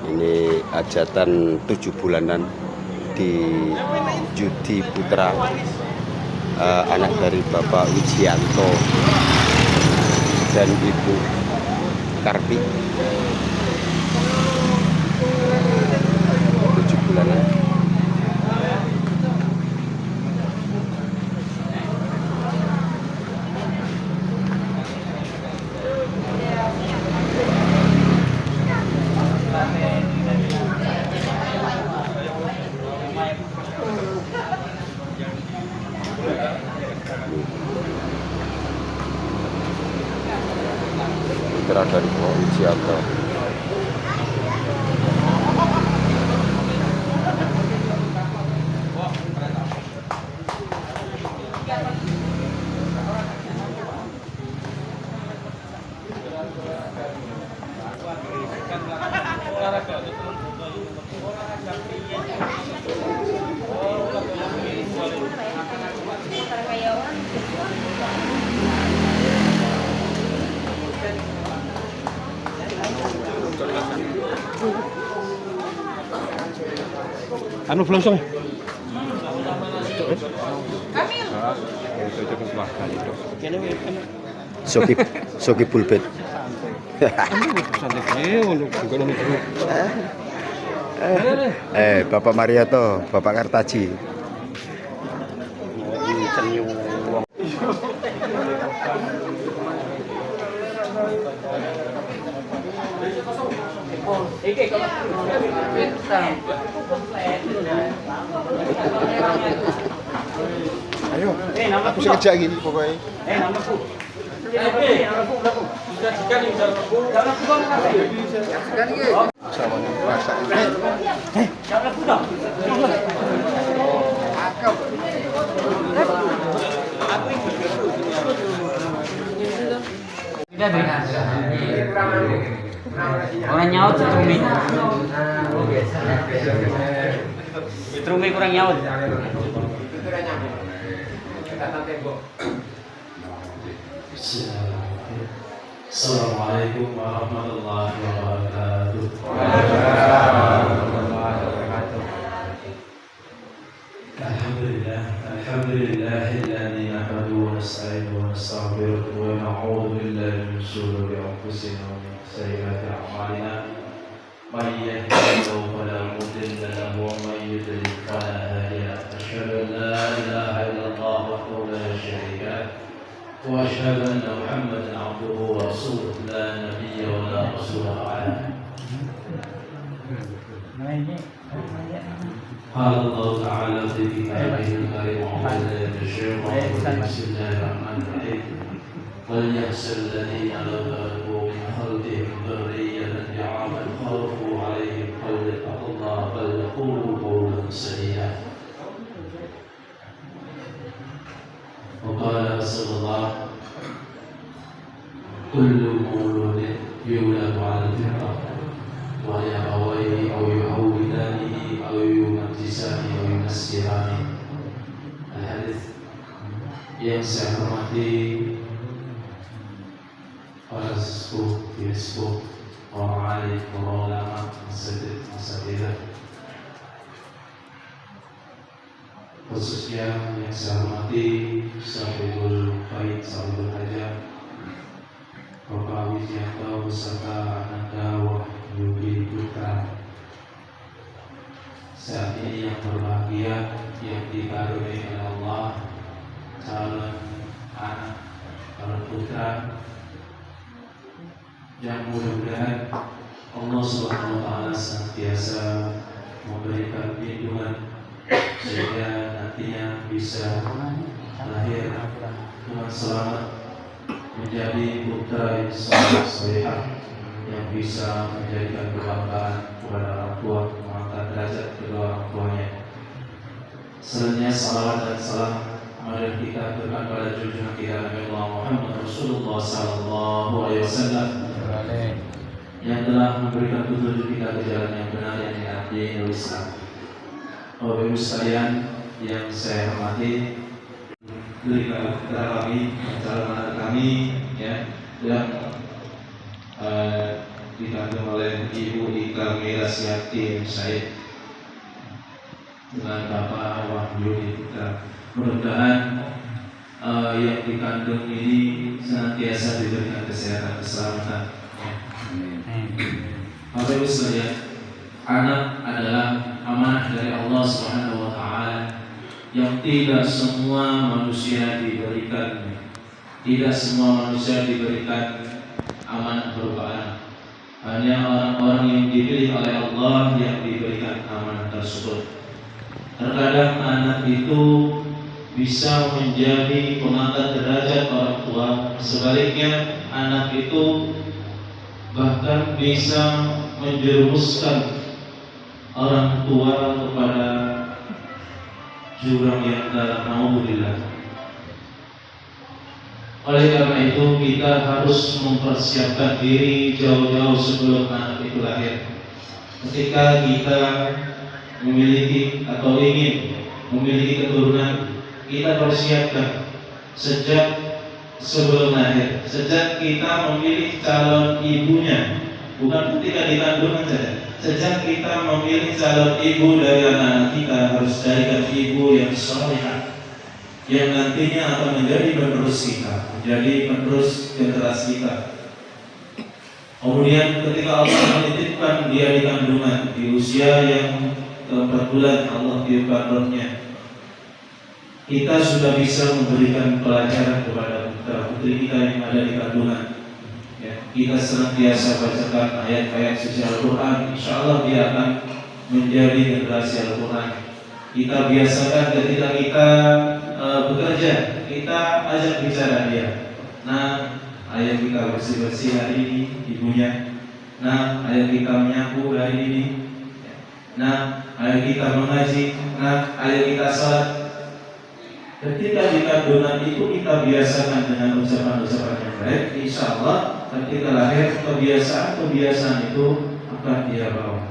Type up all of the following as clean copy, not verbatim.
Ini hajatan 7 bulanan di Yudi Putra, anak dari Bapak Wijianto dan Ibu Karti. 7 bulanan. Putra dari Bapak Wijianto. Anu belum song. Soki pulpit. Bapak Mariato, Bapak Kartaji. Ayo, aku sih kerja gini pokoknya. Orang nyaut Trumi. Trumi kurang nyaut. Assalamualaikum warahmatullahi wabarakatuh. Alhamdulillahilladzi nahmaduhu wa nasta'inuhu wa nastaghfiruh wa na'udzu billahi min shururi anfusina wa min sayyiati a'malina. Man yahdihillahu fala mudilla lahu wa man yudlil fala hadiya lahu. Asyhadu an la ilaha illallah wahdahu la syarika lahu wa asyhadu anna Muhammadan 'abduhu wa rasuluh la nabiyya wa la rasula ba'dahu. قال الله تعالى في كتابه الكريم أعوذ بالله من الشيطان الرجيم بسم الله الرحمن الرحيم وليحسب الذين لو تركوا من خلفهم ذرية ضعافا خافوا عليهم فليتقوا الله فليقولوا قولا سديدا. وقال رسول الله كل مولود يولد على الفطرة وهي أبويه أو يهودانه أو يمجسانه أو ينسرانه. Al-hadis yang saya hormati para sesepuh, sepuh, para alim, para ulama, masjid, khususnya yang saya hormati Sahibul Faid, Sahibul Hajat, Bapak Wijianto beserta Ananda Yudi Putra. Saat ini yang berbahagia yang dikaruniai oleh Allah calon anak, calon putra yang mudah-mudahan Allah Subhanahu wa taala senantiasa memberikan lindungan sehingga nantinya bisa lahir dengan selamat menjadi putra yang saleh yang bisa menjadikan kebanggaan kepada orang tua, mengangkat derajat kedua orang tuanya. Selanjutnya salawat dan salam mari kita berikan pada junjungan kita Nabi Muhammad Rasulullah sallallahu alaihi wasallam yang telah memberikan petunjuk kita ke jalan yang benar yang dinanti oleh Islam. Bapak Ibu sekalian yang saya hormati, berikan kepada kami, calon anak kami, ya, dan dikandung oleh Ibu Ika Mirasiati Said dengan Bapak Wahyu Ika. Mudah-mudahan yang dikandung ini senantiasa diberikan kesehatan, keselamatan. Bapak Ibu sekalian, anak adalah amanah dari Allah Subhanahu wa taala yang tidak semua manusia diberikan. Tidak semua manusia diberikan amanah berupa anak. Hanya orang-orang yang dipilih oleh Allah yang diberikan amanah tersebut. Terkadang anak itu bisa menjadi pengangkat derajat orang tua. Sebaliknya, anak itu bahkan bisa menjerumuskan orang tua kepada jurang yang dalam, naudzubillah. Oleh karena itu kita harus mempersiapkan diri jauh-jauh sebelum anak itu lahir. Ketika kita memiliki atau ingin memiliki keturunan, kita persiapkan sejak sebelum lahir, sejak kita memilih calon ibunya, bukan ketika dikandungan saja. Sejak kita memilih calon ibu dari anak kita, harus carikan ibu yang salihah, yang nantinya akan menjadi penerus kita, menjadi penerus generasi kita. Kemudian ketika Allah menitipkan dia di kandungan, di usia yang ke-4 bulan Allah tiupkan rohnya, kita sudah bisa memberikan pelajaran kepada putra-putri kita yang ada di kandungan. Ya, kita senantiasa bacakan ayat-ayat suci Al-Quran, insya Allah dia akan menjadi generasi Al-Quran. Kita biasakan ketika kita bekerja, kita ajak bicara dia. Nah, ayah kita bersih-bersih hari ini, ibunya. Nah, ayah kita menyapu hari ini. Nah, ayah kita mengaji. Nah, ayah kita salat. Ketika di kandungan itu kita biasakan dengan ucapan-ucapan yang baik, insya Allah ketika lahir kebiasaan-kebiasaan itu akan dia bawa.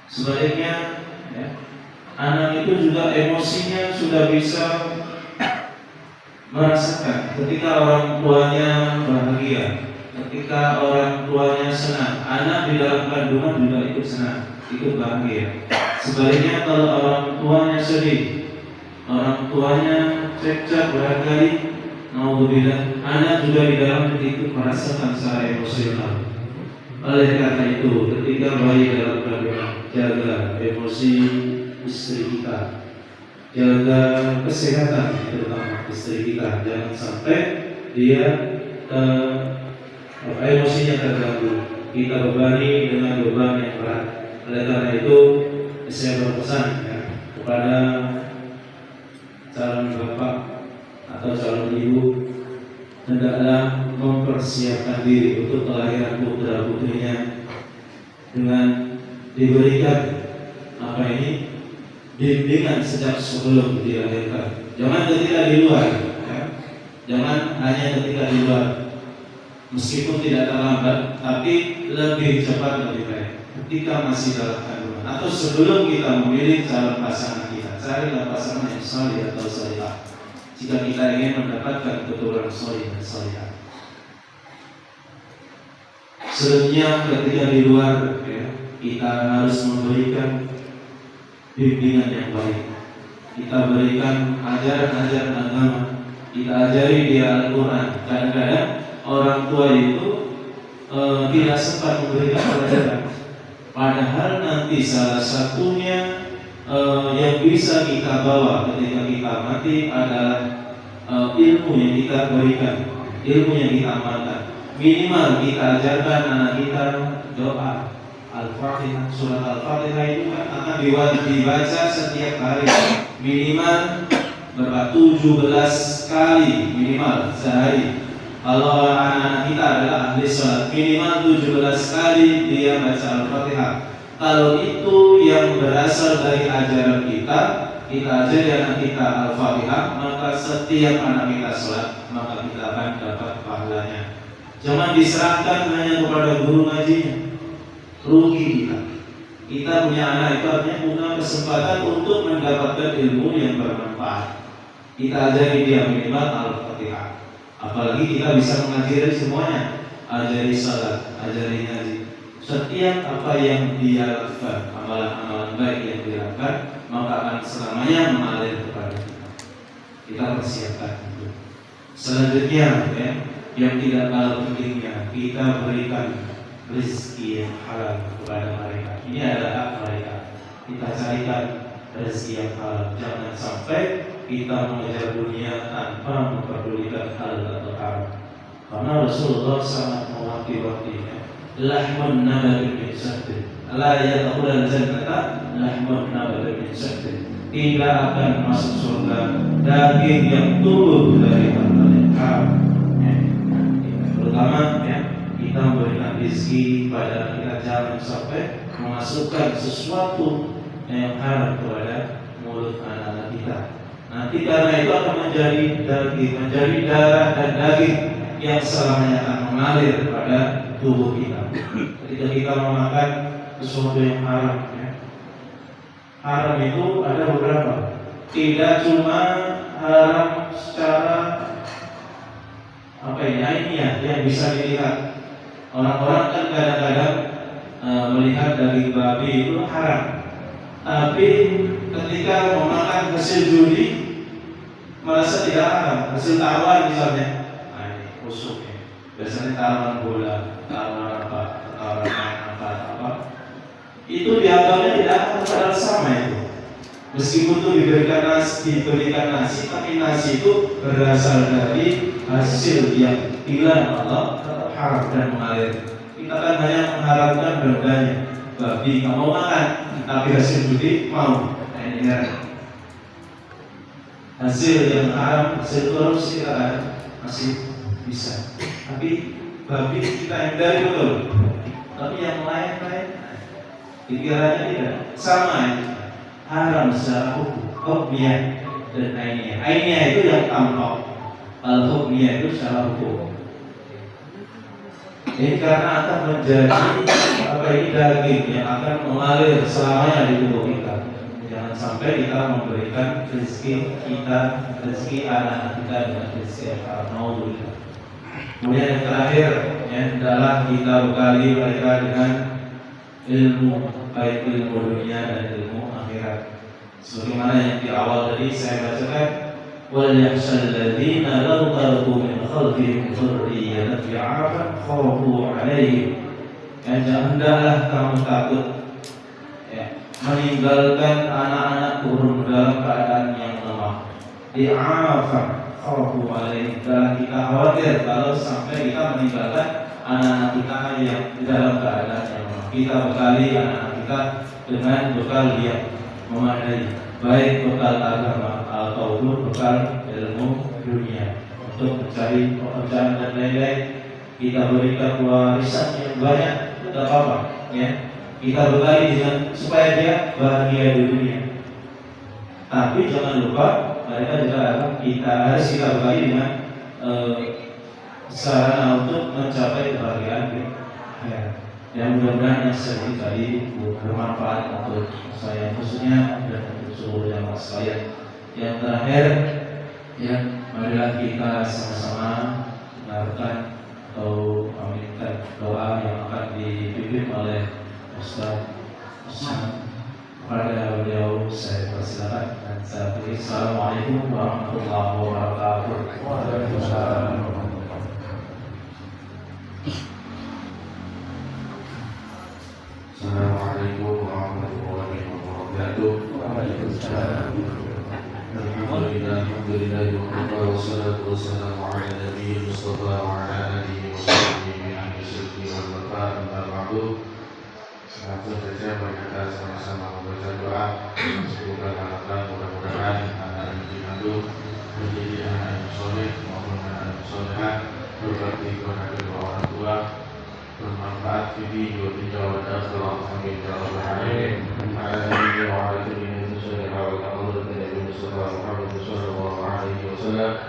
Sebaliknya, ya, anak itu juga emosinya sudah bisa merasakan ketika orang tuanya bahagia, ketika orang tuanya senang. Anak di dalam kandungan juga ikut senang, ikut bahagia. Sebaliknya kalau orang tuanya sedih, orang tuanya cekcok berkali-kali, naudzubillah, anak juga di dalam ikut merasakan secara emosional. Oleh karena itu, ketika bayi dalam kandungan, jaga emosi istri kita, jaga kesehatan terutama istri kita, jangan sampai dia emosinya terganggu, kita bebani dengan beban yang berat. Oleh karena itu saya berpesan ya, kepada calon bapak atau calon ibu, hendaklah mempersiapkan diri untuk kelahiran putra putrinya dengan diberikan bimbingan sejak sebelum dilahirkan. Jangan ketika di luar, ya. Jangan hanya ketika di luar. Meskipun tidak terlambat, tapi lebih cepat lebih baik. Ketika masih dalam kandungan atau sebelum kita memilih calon pasangan kita, carilah pasangan yang salih atau salihah. Jika kita ingin mendapatkan keturunan salih dan salihah. Sebenarnya ketika di luar, ya, kita harus memberikan bimbingan yang baik. Kita berikan ajaran-ajaran agama. Kita ajari dia Al-Quran. Kadang-kadang orang tua itu tidak sempat memberikan pelajaran. Padahal nanti salah satunya yang bisa kita bawa ketika kita mati adalah ilmu yang kita berikan, ilmu yang kita amalkan. Minimal kita ajarkan anak kita doa Al-Fatihah. Surat Al-Fatihah itu kan akan dibaca setiap hari minimal berapa? 17 kali minimal sehari. Kalau anak-anak kita adalah ahli sholat, minimal 17 kali dia baca Al-Fatihah. Kalau itu yang berasal dari ajaran kita ajari anak kita Al-Fatihah, maka setiap anak kita sholat, maka kita akan dapat pahalanya. Jangan diserahkan hanya kepada guru ngajinya, rugi kita. Kita punya anak itu artinya punya kesempatan untuk mendapatkan ilmu yang bermanfaat. Kita ajari dia minimal Al-Fatihah. Apalagi kita bisa mengajari semuanya, ajari salat, ajari ngaji, setiap apa yang dia lakukan, amalan-amalan baik yang dilakukan, maka akan selamanya mengalir kepada kita. Kita persiapkan itu. Selanjutnya, ya, yang tidak kalah pentingnya, kita berikan rezeki yang halal kepada mereka. Ini adalah hak mereka. Kita carikan rezeki yang halal. Jangan sampai kita mengejar dunia tanpa memperdulikan halal atau haram. Karena Rasulullah sangat mewanti-wantinya. Lahmun nabatin min syahtin, la yadkhulul jannata lahmun nabatin min syahtin. Tidak akan masuk surga daging yang tumbuh dari harta yang haram. Terutama ya, kita memberikan rezeki pada kita, jangan sampai memasukkan sesuatu yang haram kepada mulut anak-anak kita. Nanti karena itu akan menjadi daging, menjadi darah dan daging yang selamanya akan mengalir pada tubuh kita. Ketika kita memakan sesuatu yang haram, ya. Haram itu ada beberapa. Tidak cuma haram secara ilmiah yang bisa dilihat. Orang-orang kan kadang-kadang melihat daging babi itu haram. Tapi ketika memakan hasil judi merasa tidak haram, hasil taruhan misalnya. Nah, ini busuk ya. Biasanya taruhan bola, taruhan taruhan main apa. Itu dianggapnya tidak akan padahal sama itu. Meskipun itu diberikan nasi, tapi nasi itu berasal dari hasil yang dilarang Allah, tetap haram dan mengalir. Kita kan hanya mengharapkan bendanya. Babi nggak mau makan, tapi hasil judi mau. Nah, ini hasil yang haram, hasil korupsi kita masih bisa. Tapi babi kita hindari betul. Tapi yang lain-lain pikirannya tidak sama ya. Haram secara hukumnya dan ainiyah. Ainiyah itu yang tampak, al-hukmiyah itu secara hukum. Ini karena akan menjadi ini daging yang akan mengalir selamanya di tubuh kita. Jangan sampai kita memberikan rezeki kita, rezeki anak kita dengan rezeki yang haram. Naudzubillah. Kemudian yang terakhir, yang adalah kita bekali mereka dengan ilmu, baik ilmu dunia dan ilmu akhirat. Sebagaimana yang di awal tadi saya bacakan, wal yakhshal ladzina law taraku min khalfihim dzurriyyatan dha'afan khafu 'alaihim. Hendaklah kamu takut ya, meninggalkan anak-anak turun dalam keadaan yang lemah. Dha'afan khafu 'alaihim. Dan kita khawatir kalau sampai kita meninggalkan anak-anak kita yang di dalam keadaan yang lemah. Kita bekali anak-anak kita dengan bekal yang memadai, baik bekal agama ataupun bekal ilmu dunia untuk mencari pekerjaan dan lain-lain. Kita berikan warisan yang banyak, tidak apa-apa ya. Kita bekali dengan supaya dia bahagia di dunia. Tapi jangan lupa mereka juga harus kita bekali dengan sarana untuk mencapai kebahagiaan di akhirat. Yang mudah-mudahan yang saya beri tadi bermanfaat untuk saya khususnya dan untuk seluruh jamaah sekalian. Yang terakhir, ya, marilah kita sama-sama dengarkan atau meminta doa yang akan dipimpin oleh Ustaz Usman. Kepada beliau saya persilakan dan saya beri Assalamualaikum warahmatullahi wabarakatuh. Waalaikumsalam. Assalamualaikum warahmatullahi wabarakatuh. Waalaikumsalam. Alhamdulillah wassalatu wassalamu ala nabiyil mustafa wa ala alihi wa sahbihi ahli sidqi wal wafa amma ba'du. Langsung saja kita sama-sama membaca doa. Semoga harapan mudah-mudahan anak yang diandung menjadi anak yang soleh maupun anak yang solehah, berbakti kepada kedua orang tua, bermanfaat di dunia dan akhirat. Amin ya rabbal alamin. Alhamdulillah wa ala kulli shay'in wa ala Nabi Mustafa Muhammad sallallahu alaihi wasallam.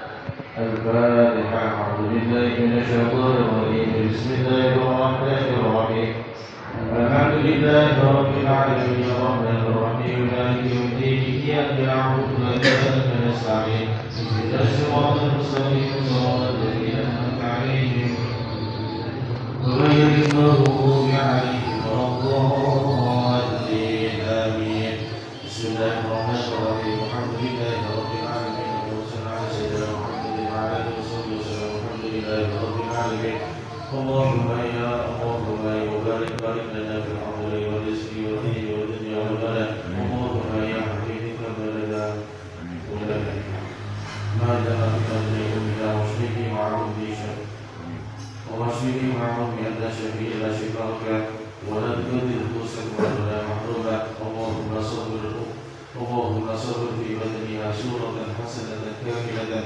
Al-Fatiha. A'udzu billahi minasyaitonir rajim. Bismillahirrahmanirrahim. Alhamdulillahi rabbil alamin. Arrahmanir rahim. Maliki yaumiddin. Iyyaka na'budu wa iyyaka nasta'in. Ihdinas siratal mustaqim. Siratal ladzina an'amta 'alaihim غير المغضوب عليهم بارك لنا في الحضر والرزق والدين والدنيا والبلد اللهم يا حكيم بلدا ما جرى بقدره إلى وشفه معهم بشر ووشفه معهم بأن شفيه لا شفاءك ولا تكذب نفوسك ولا محرومة اللهم صبر في بدنها سورة حسنة كاملة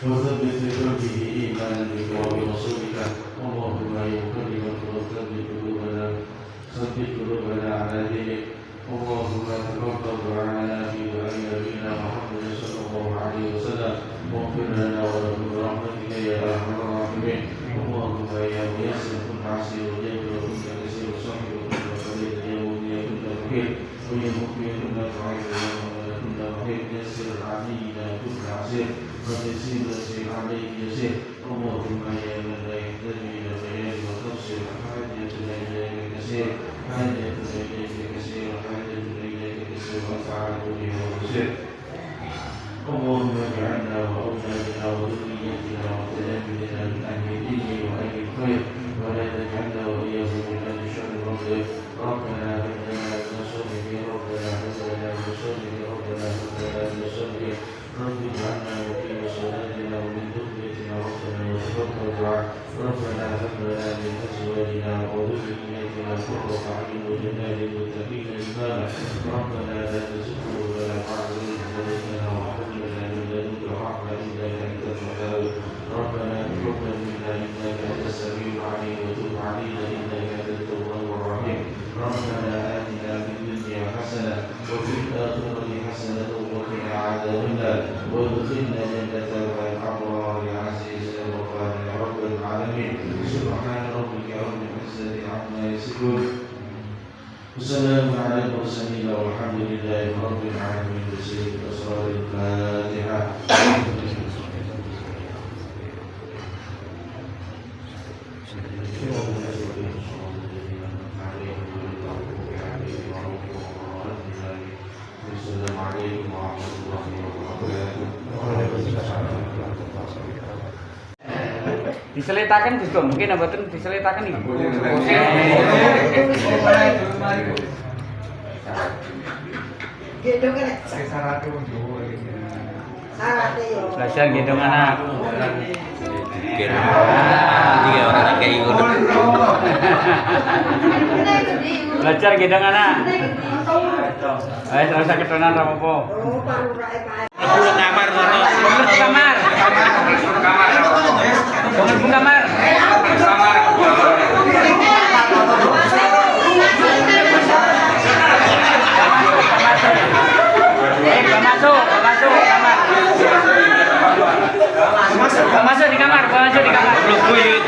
وثبت في قلبه إيمانا بك وبرسولك اللهم يا مكرم وثبت قلوبنا ثبت قلوبنا على دينك اللهم تقبل دعاءنا في دعاء نبينا محمد صلى الله عليه وسلم واغفر لنا ولهم برحمتك يا ارحم الراحمين اللهم يا ميسر كن عسير وجابر وكن كثير وصحب وكن قليل يا ولي كن فقير ويا مؤمن كن ضعيف كن رحيم يسر علينا كن عسير وتيسير يسير عليك يسير اللهم يا من لا يهتدي الى الخير وتبصر حاجتنا اليك كثير حاجتنا اليك كثير وحاجتنا اليك كثير وافعل به وبصير اللهم اجعلنا واولادنا وذريتنا وتلامذنا من اهل الدين واهل الخير ولا تجعلنا واياهم من اهل الشر والضيق ربنا هب لنا من صالح ربنا هب لنا من صالح ربنا هب لنا من صالح رب اجعلنا مقيم صلاتنا ومن ذريتنا ربنا وتقبل دعاء ربنا هب لنا من ازواجنا وذريتنا قرة اعين واجعلنا للمتقين اماما ربنا لا تزغ قلوبنا بعد إذ هديتنا وهب لنا من لدنك رحمة إنك أنت الوهاب ربنا تقبل منا إنك أنت السميع العليم وتب علينا إنك أنت التواب الرحيم ربنا آتنا في الدنيا حسنة وفي الآخرة حسنة وقنا عذاب النار وادخلنا جنة الأبرار عزيز الغفار يا رب العالمين سبحان ربك رب العزة عما يصفون وسلام على المرسلين والحمد لله رب العالمين بسيد أسرار الفاتحة السلام عليكم ورحمة الله وبركاته. Diselitakan Gus Gom, mungkin abaten diselitakan nih. Belajar gendong anak. Tiga orang kayak gitu. Belajar gendong anak. Ayo terus ketenan rapopo. Pulang kamar sono. Kamar. Bangun kamar. Masuk di kamar. Belum buyut.